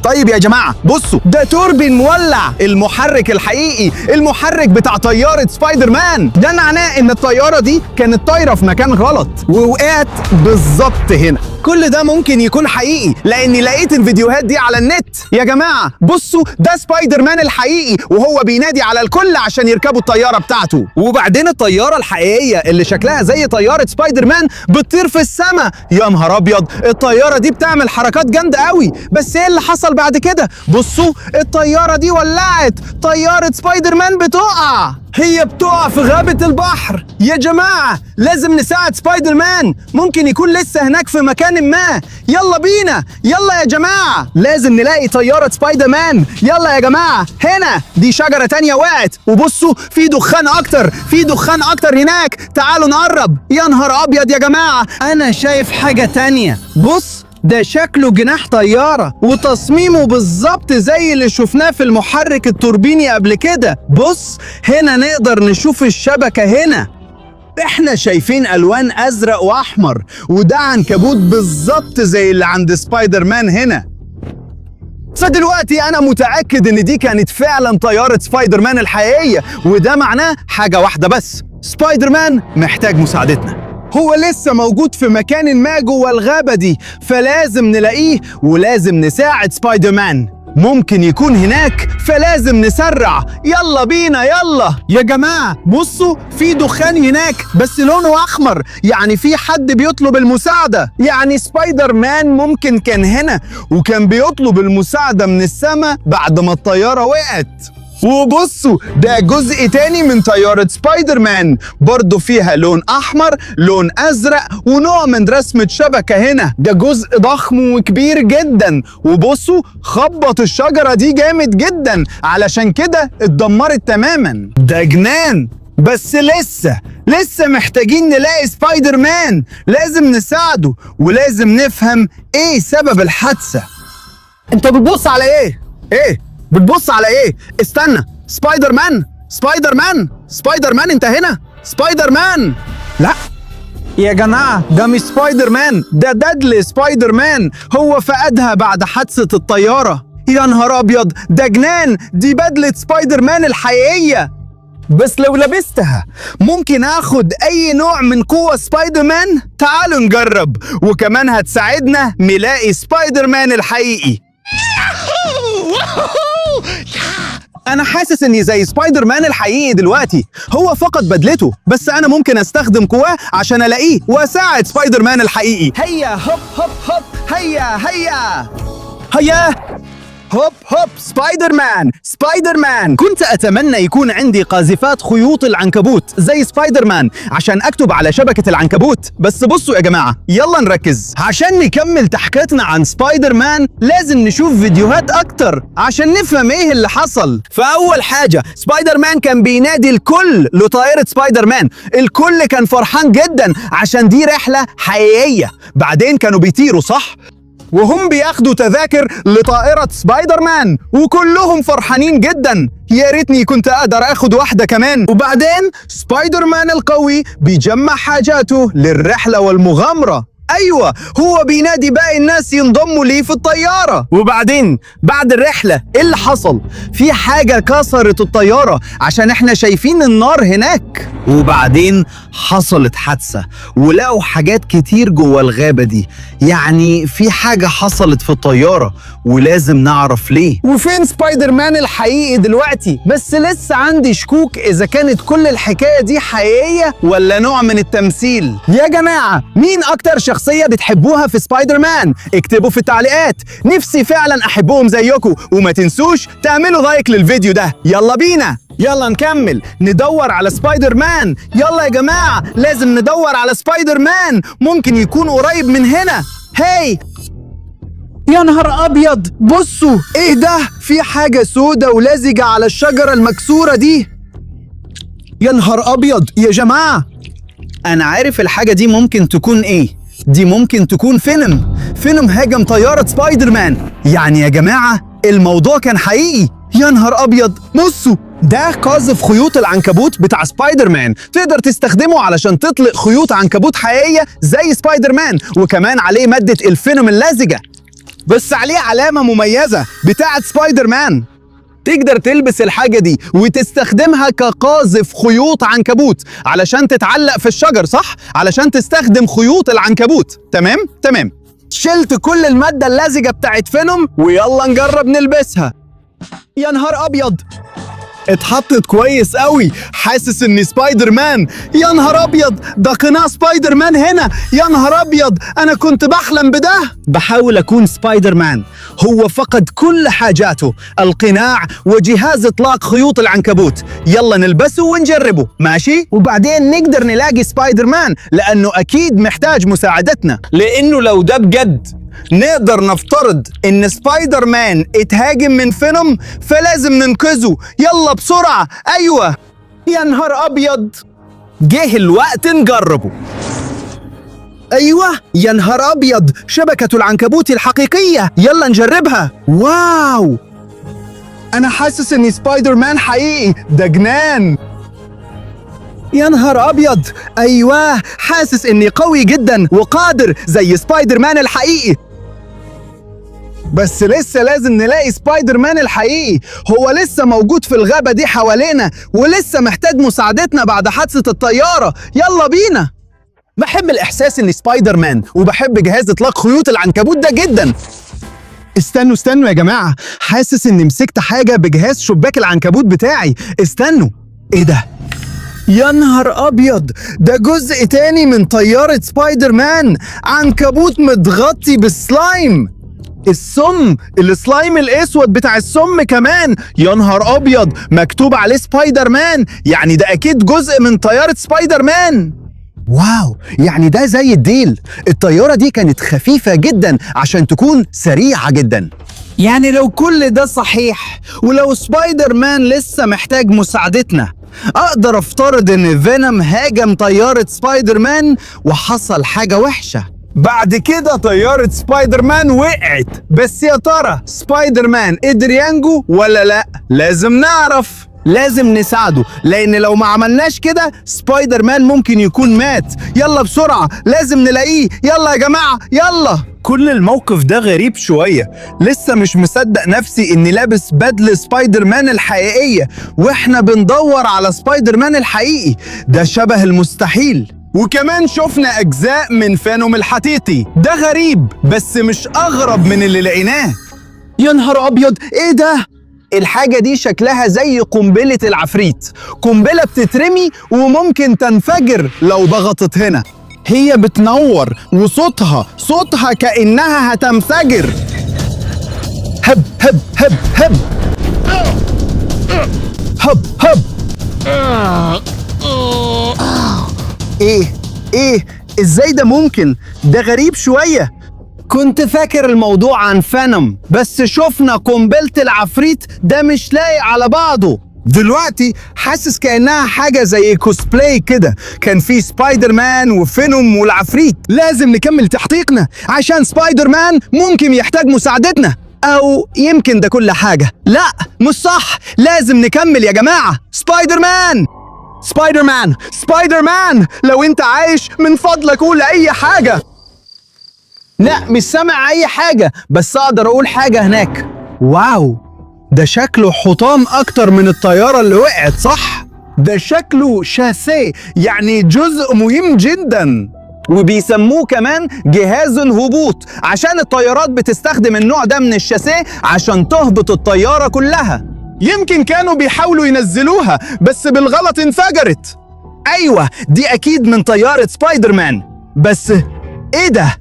طيب يا جماعة بصوا، ده توربين مولع، المحرك الحقيقي، المحرك بتاع طيارة سبايدر مان. ده معناه ان الطيارة دي كانت طايرة في مكان غلط ووقعت بالظبط هنا. كل ده ممكن يكون حقيقي لاني لقيت الفيديوهات دي على النت. يا جماعة بصوا، ده سبايدر مان الحقيقي وهو بينادي على الكل عشان يركبوا الطيارة بتاعته. وبعدين الطيارة الحقيقية اللي شكلها زي طيارة سبايدر مان بتطير في السماء. يا نهار ابيض، الطيارة دي بتعمل حركات جامدة قوي. بس ايه اللي حصل بعد كده؟ بصوا، الطيارة دي ولعت، طيارة سبايدر مان بتقع، هي بتقع في غابة البحر. يا جماعة لازم نساعد سبايدر مان، ممكن يكون لسه هناك في مكان ما. يلا بينا، يلا يا جماعة، لازم نلاقي طيارة سبايدر مان. يلا يا جماعة، هنا دي شجرة تانية وقعت، وبصوا في دخان أكتر، في دخان أكتر هناك. تعالوا نقرب. يا نهار أبيض يا جماعة، أنا شايف حاجة تانية. بص، ده شكله جناح طيارة وتصميمه بالظبط زي اللي شفناه في المحرك التوربيني قبل كده. بص هنا نقدر نشوف الشبكة هنا. احنا شايفين ألوان أزرق وأحمر، وده عنكبوت بالظبط زي اللي عند سبايدر مان هنا. فدلوقتي أنا متأكد إن دي كانت فعلا طيارة سبايدر مان الحقيقية، وده معناه حاجة واحدة بس، سبايدر مان محتاج مساعدتنا. هو لسه موجود في مكان ما جوه الغابة دي، فلازم نلاقيه ولازم نساعد سبايدر مان. ممكن يكون هناك، فلازم نسرع. يلا بينا يلا. يا جماعة بصوا، في دخان هناك بس لونه أحمر، يعني في حد بيطلب المساعدة. يعني سبايدر مان ممكن كان هنا وكان بيطلب المساعدة من السماء بعد ما الطيارة وقعت. وبصوا، ده جزء تاني من طيارة سبايدر مان، برضو فيها لون أحمر، لون أزرق، ونوع من رسمة شبكة هنا. ده جزء ضخم وكبير جدا، وبصوا خبط الشجرة دي جامد جدا، علشان كده اتدمرت تماما. ده جنان، بس لسه محتاجين نلاقي سبايدر مان. لازم نساعده ولازم نفهم ايه سبب الحادثة. انت بتبص على ايه؟ بتبص على ايه؟ استنى، سبايدر مان انت هنا؟ سبايدر مان؟ لا يا جماعة، ده مش سبايدر مان، ده دادلي سبايدر مان، هو فقدها بعد حادثة الطيارة. يا نهار ابيض، ده جنان، دي بدلة سبايدر مان الحقيقية. بس لو لبستها ممكن اخد اي نوع من قوة سبايدر مان؟ تعالوا نجرب، وكمان هتساعدنا نلاقي سبايدر مان الحقيقي. أنا حاسس إني زي سبايدر مان الحقيقي دلوقتي. هو فقد بدلته، بس أنا ممكن أستخدم قواه عشان ألاقيه وأساعد سبايدر مان الحقيقي. هيا هوب هوب هوب، هيا هوب سبايدر مان. كنت أتمنى يكون عندي قاذفات خيوط العنكبوت زي سبايدر مان عشان أكتب على شبكة العنكبوت. بس بصوا يا جماعة، يلا نركز. عشان نكمل تحكيتنا عن سبايدر مان لازم نشوف فيديوهات أكتر عشان نفهم إيه اللي حصل. فأول حاجة، سبايدر مان كان بينادي الكل لطائرة سبايدر مان. الكل كان فرحان جدا عشان دي رحلة حقيقية. بعدين كانوا بيطيروا صح؟ وهم بياخدوا تذاكر لطائرة سبايدر مان، وكلهم فرحانين جدا. يا ريتني كنت اقدر اخد واحدة كمان. وبعدين سبايدر مان القوي بيجمع حاجاته للرحلة والمغامرة. ايوه، هو بينادي باقي الناس ينضموا ليه في الطيارة. وبعدين بعد الرحلة ايه اللي حصل؟ في حاجة كسرت الطيارة عشان احنا شايفين النار هناك. وبعدين حصلت حادثة ولقوا حاجات كتير جوه الغابة دي. يعني في حاجة حصلت في الطيارة ولازم نعرف ليه. وفين سبايدر مان الحقيقي دلوقتي؟ بس لسه عندي شكوك اذا كانت كل الحكاية دي حقيقية ولا نوع من التمثيل. يا جماعة، مين اكتر شخصية بتحبوها في سبايدر مان؟ اكتبوا في التعليقات، نفسي فعلا احبهم زيكم. وما تنسوش تعملوا لايك للفيديو ده. يلا بينا، يلا نكمل ندور على سبايدر مان. يلا يا جماعة، لازم ندور على سبايدر مان، ممكن يكون قريب من هنا. هاي، يا نهار ابيض، بصوا ايه ده؟ في حاجة سودة ولزجة على الشجرة المكسورة دي. يا نهار ابيض يا جماعة، انا عارف الحاجة دي ممكن تكون ايه. دي ممكن تكون فينوم هاجم طيارة سبايدر مان. يعني يا جماعة الموضوع كان حقيقي. يا نهار ابيض، بصوا ده قاذف خيوط العنكبوت بتاع سبايدر مان. تقدر تستخدمه علشان تطلق خيوط عنكبوت حقيقية زي سبايدر مان، وكمان عليه مادة الفينوم اللزجة. بس عليه علامة مميزة بتاعة سبايدر مان. تقدر تلبس الحاجة دي وتستخدمها كقاذف خيوط عنكبوت علشان تتعلق في الشجر، صح؟ علشان تستخدم خيوط العنكبوت. تمام. شلت كل المادة اللزجة بتاعت فينوم ويلا نجرب نلبسها. يا نهار أبيض، اتحطت كويس قوي. حاسس اني سبايدر مان. يا نهار ابيض، ده قناع سبايدر مان هنا. يا نهار ابيض، انا كنت بحلم بده. بحاول اكون سبايدر مان. هو فقد كل حاجاته، القناع وجهاز اطلاق خيوط العنكبوت. يلا نلبسه ونجربه، ماشي؟ وبعدين نقدر نلاقي سبايدر مان، لانه اكيد محتاج مساعدتنا. لانه لو ده بجد نقدر نفترض ان سبايدر مان اتهاجم من فينوم، فلازم ننقذه. يلا بسرعة. ايوه. يا نهار ابيض، جه الوقت نجربه. ايوه، يا نهار ابيض، شبكة العنكبوت الحقيقية. يلا نجربها. واو، انا حاسس اني سبايدر مان حقيقي. ده جنان. يا نهار أبيض، أيوة، حاسس إني قوي جدا وقادر زي سبايدر مان الحقيقي. بس لسه لازم نلاقي سبايدر مان الحقيقي. هو لسه موجود في الغابة دي حوالينا ولسه محتاج مساعدتنا بعد حادثة الطيارة. يلا بينا. بحب الإحساس إني سبايدر مان وبحب جهاز إطلاق خيوط العنكبوت ده جدا. استنوا يا جماعة، حاسس إني مسكت حاجة بجهاز شباك العنكبوت بتاعي. استنوا، إيه ده؟ يا نهار أبيض، ده جزء تاني من طيارة سبايدر مان. عنكبوت متغطي بالسلايم. السلايم الأسود بتاع السم كمان. يا نهار أبيض، مكتوب عليه سبايدر مان، يعني ده أكيد جزء من طيارة سبايدر مان. واو، يعني ده زي الديل. الطيارة دي كانت خفيفة جدا عشان تكون سريعة جدا. يعني لو كل ده صحيح ولو سبايدر مان لسه محتاج مساعدتنا، أقدر أفترض إن فينوم هاجم طيارة سبايدر مان وحصل حاجة وحشة. بعد كده طيارة سبايدر مان وقعت. بس يا ترى سبايدر مان قدر ينجو ولا لأ؟ لازم نعرف. لازم نساعده، لأن لو ما عملناش كده سبايدر مان ممكن يكون مات. يلا بسرعة، لازم نلاقيه. يلا يا جماعة، يلا. كل الموقف ده غريب شوية. لسه مش مصدق نفسي إني لابس بدلة سبايدر مان الحقيقية وإحنا بندور على سبايدر مان الحقيقي. ده شبه المستحيل. وكمان شفنا أجزاء من فينوم الحقيقي. ده غريب بس مش أغرب من اللي لقيناه. يا نهار أبيض، إيه ده؟ الحاجة دي شكلها زي قنبلة العفريت. قنبلة بتترمي وممكن تنفجر لو ضغطت هنا. هي بتنور وصوتها كأنها هتنفجر. هب هب هب هب هب هب. ايه ازاي ده ممكن؟ ده غريب شوية. كنت فاكر الموضوع عن فينوم، بس شفنا قنبلة العفريت. ده مش لايق على بعضه. دلوقتي حاسس كأنها حاجة زي كوسبلاي كده. كان في سبايدر مان وفينوم والعفريت. لازم نكمل تحقيقنا عشان سبايدر مان ممكن يحتاج مساعدتنا. أو يمكن ده كل حاجة. لا، مش صح. لازم نكمل يا جماعة. سبايدر مان، لو انت عايش من فضلك قول أي حاجة. لا، مش سامع أي حاجة، بس أقدر أقول حاجة هناك. واو، ده شكله حطام أكتر من الطيارة اللي وقعت، صح؟ ده شكله شاسيه، يعني جزء مهم جدا. وبيسموه كمان جهاز الهبوط عشان الطيارات بتستخدم النوع ده من الشاسيه عشان تهبط الطيارة كلها. يمكن كانوا بيحاولوا ينزلوها بس بالغلط انفجرت. أيوة، دي أكيد من طيارة سبايدر مان. بس إيه ده؟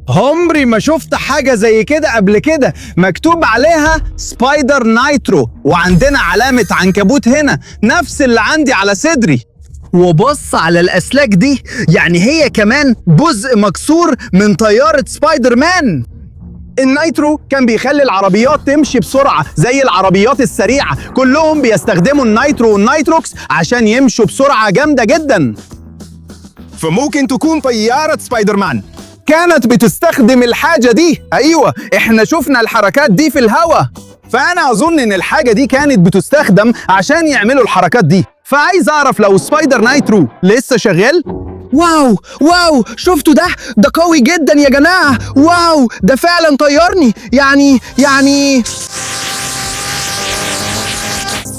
عمري ما شفت حاجة زي كده قبل كده. مكتوب عليها سبايدر نايترو وعندنا علامة عنكبوت هنا نفس اللي عندي على صدري. وبص على الأسلاك دي، يعني هي كمان جزء مكسور من طيارة سبايدر مان. النايترو كان بيخلي العربيات تمشي بسرعة زي العربيات السريعة. كلهم بيستخدموا النايترو والنايتروكس عشان يمشوا بسرعة جامدة جدا. فممكن تكون طيارة سبايدر مان كانت بتستخدم الحاجة دي. أيوة، إحنا شفنا الحركات دي في الهواء. فأنا أظن إن الحاجة دي كانت بتستخدم عشان يعملوا الحركات دي. فعايز أعرف لو سبايدر نايترو لسه شغال. واو واو، شفتوا ده؟ ده قوي جدا يا جماعة. واو، ده فعلا طيرني. يعني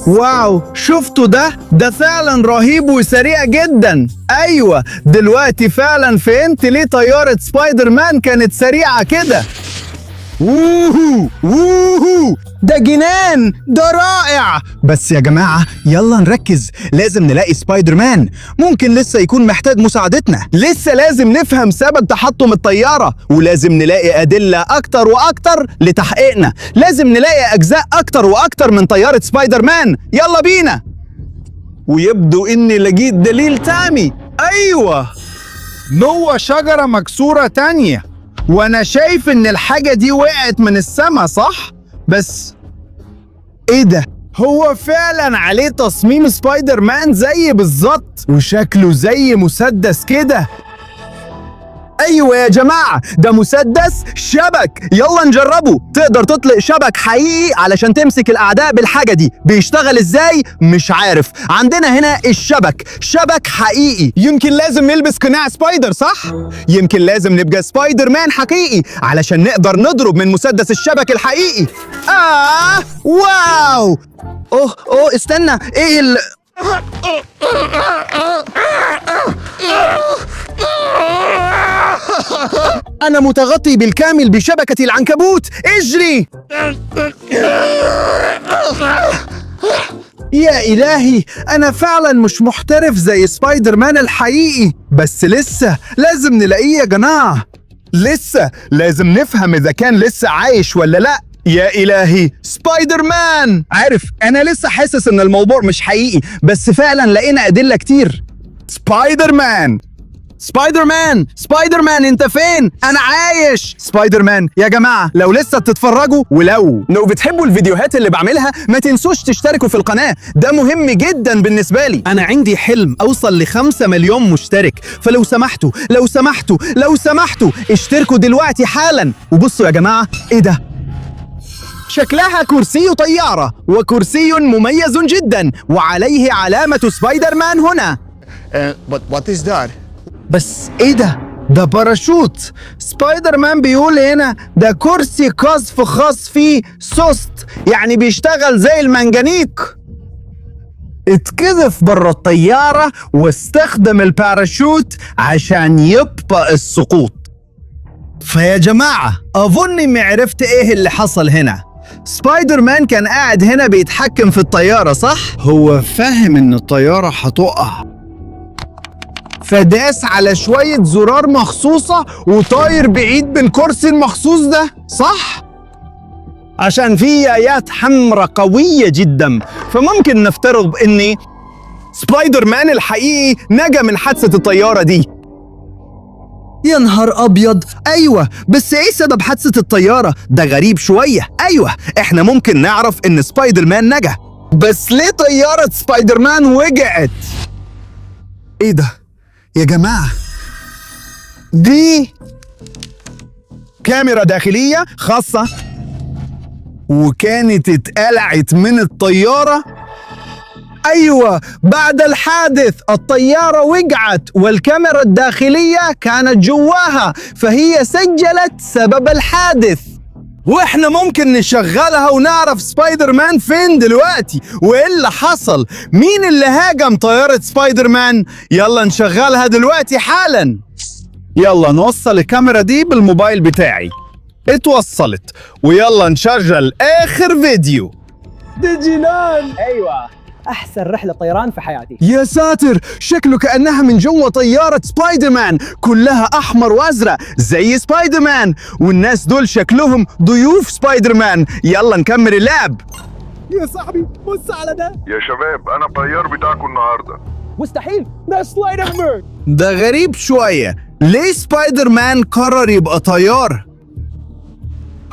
واو، شفتوا ده؟ ده فعلا رهيب وسريع جدا. ايوه، دلوقتي فعلا فهمت ليه طيارة سبايدر مان كانت سريعة كده. ووهو، ده جنان، ده رائع. بس يا جماعة يلا نركز، لازم نلاقي سبايدر مان. ممكن لسه يكون محتاج مساعدتنا، لسه لازم نفهم سبب تحطم الطيارة، ولازم نلاقي أدلة أكتر وأكتر لتحقيقنا. لازم نلاقي أجزاء أكتر وأكتر من طيارة سبايدر مان. يلا بينا. ويبدو إني لقيت دليل تاني. أيوة، نوى شجرة مكسورة تانية، وانا شايف ان الحاجة دي وقعت من السما، صح؟ بس ايه ده؟ هو فعلا عليه تصميم سبايدر مان زي بالظبط، وشكله زي مسدس كده. ايوه يا جماعة، ده مسدس شبك. يلا نجربه. تقدر تطلق شبك حقيقي علشان تمسك الاعداء بالحاجة دي. بيشتغل ازاي؟ مش عارف. عندنا هنا الشبك، شبك حقيقي. يمكن لازم نلبس قناع سبايدر، صح؟ يمكن لازم نبقى سبايدر مان حقيقي علشان نقدر نضرب من مسدس الشبك الحقيقي. واو. اوه استنى، ايه أنا متغطي بالكامل بشبكة العنكبوت. اجري! يا إلهي، أنا فعلا مش محترف زي سبايدر مان الحقيقي، بس لسه لازم نلاقيه يا جماعة. لسه لازم نفهم إذا كان لسه عايش ولا لأ. يا إلهي، سبايدر مان! عارف، أنا لسه حاسس إن الموضوع مش حقيقي، بس فعلا لقينا أدلة كتير. سبايدر مان، سبايدر مان انت فين؟ انا عايش. سبايدر مان يا جماعة، لو لسه بتتفرجوا ولو بتحبوا الفيديوهات اللي بعملها، ما تنسوش تشتركوا في القناة، ده مهم جدا بالنسبة لي. انا عندي حلم اوصل ل5 مليون مشترك، فلو سمحتوا اشتركوا دلوقتي حالا. وبصوا يا جماعة، ايه ده؟ شكلها كرسي طيارة، وكرسي مميز جدا، وعليه علامة سبايدر مان هنا. But what is that? بس ايه ده؟ ده باراشوت. سبايدر مان بيقول هنا ده كرسي قذف خاص فيه سوست، يعني بيشتغل زي المنجنيق. اتكذف بره الطيارة واستخدم الباراشوت عشان يبطئ السقوط. فيا جماعة، أظني ما عرفت ايه اللي حصل هنا. سبايدر مان كان قاعد هنا بيتحكم في الطيارة، صح؟ هو فاهم ان الطيارة هتقع، فداس على شوية زرار مخصوصة وطاير بعيد بالكرسي المخصوص ده، صح؟ عشان في آيات حمراء قوية جدا، فممكن نفترض إن سبايدر مان الحقيقي نجا من حادثة الطيارة دي. يا نهار أبيض، أيوة، بس إيه سبب حادثة الطيارة؟ ده غريب شوية. أيوة، إحنا ممكن نعرف إن سبايدر مان نجا، بس ليه طيارة سبايدر مان وقعت؟ إيه ده؟ يا جماعة، دي كاميرا داخلية خاصة، وكانت اتقلعت من الطيارة. أيوة، بعد الحادث الطيارة وقعت والكاميرا الداخلية كانت جواها، فهي سجلت سبب الحادث. واحنا ممكن نشغلها ونعرف سبايدر مان فين دلوقتي وايه اللي حصل. مين اللي هاجم طيارة سبايدر مان؟ يلا نشغلها دلوقتي حالا. يلا نوصل الكاميرا دي بالموبايل بتاعي. اتوصلت، ويلا نشغل اخر فيديو. ده جنان. ايوه، احسن رحله طيران في حياتي. يا ساتر، شكله كأنها من جوه طيارة سبايدر مان، كلها احمر وازرق زي سبايدر مان، والناس دول شكلهم ضيوف سبايدر مان. يلا نكمل اللعب. يا صاحبي بص على ده. يا شباب، انا الطيار بتاعكم النهارده. مستحيل، ده سلايدر مان. ده غريب شوية، ليه سبايدر مان قرر يبقى طيار؟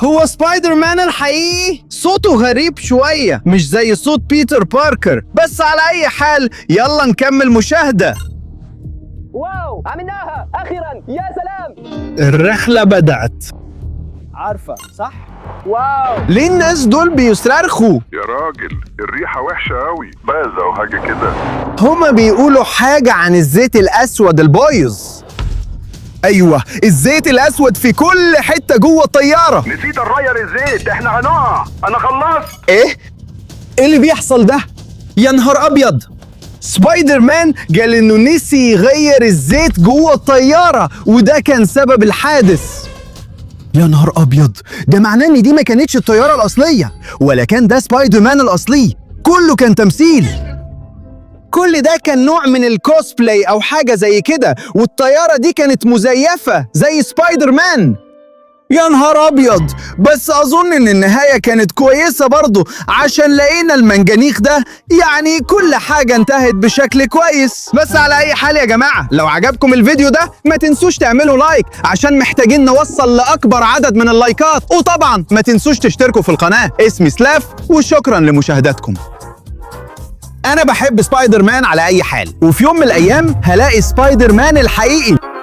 هو سبايدر مان الحقيقي صوته غريب شوية، مش زي صوت بيتر باركر، بس على أي حال يلا نكمل مشاهدة. واو، عملناها أخيرا، يا سلام. الرحلة بدأت. عارفة صح؟ واو. ليه الناس دول بيصرخوا؟ يا راجل الريحة وحشة قوي، بايظة او حاجة كده. هما بيقولوا حاجة عن الزيت الأسود البايظ. أيوة، الزيت الأسود في كل حتة جوه الطيارة. نسيت نغير الزيت، احنا هنقع. انا خلصت. إيه اللي بيحصل ده؟ يا نهار أبيض! سبايدر مان قال إنه نسي يغير الزيت جوه الطيارة، وده كان سبب الحادث. يا نهار أبيض! ده معناه إن دي ما كانتش الطيارة الأصلية، ولا كان ده سبايدر مان الأصلي، كله كان تمثيل. كل ده كان نوع من الكوسبلاي أو حاجة زي كده، والطيارة دي كانت مزيفة زي سبايدر مان. يا نهار أبيض! بس أظن إن النهاية كانت كويسة برضه، عشان لقينا المنجنيق ده، يعني كل حاجة انتهت بشكل كويس. بس على أي حال يا جماعة، لو عجبكم الفيديو ده ما تنسوش تعملوا لايك، عشان محتاجين نوصل لأكبر عدد من اللايكات، وطبعا ما تنسوش تشتركوا في القناة. اسمي سلاف، وشكرا لمشاهدتكم. أنا بحب سبايدر مان على أي حال، وفي يوم من الأيام هلاقي سبايدر مان الحقيقي.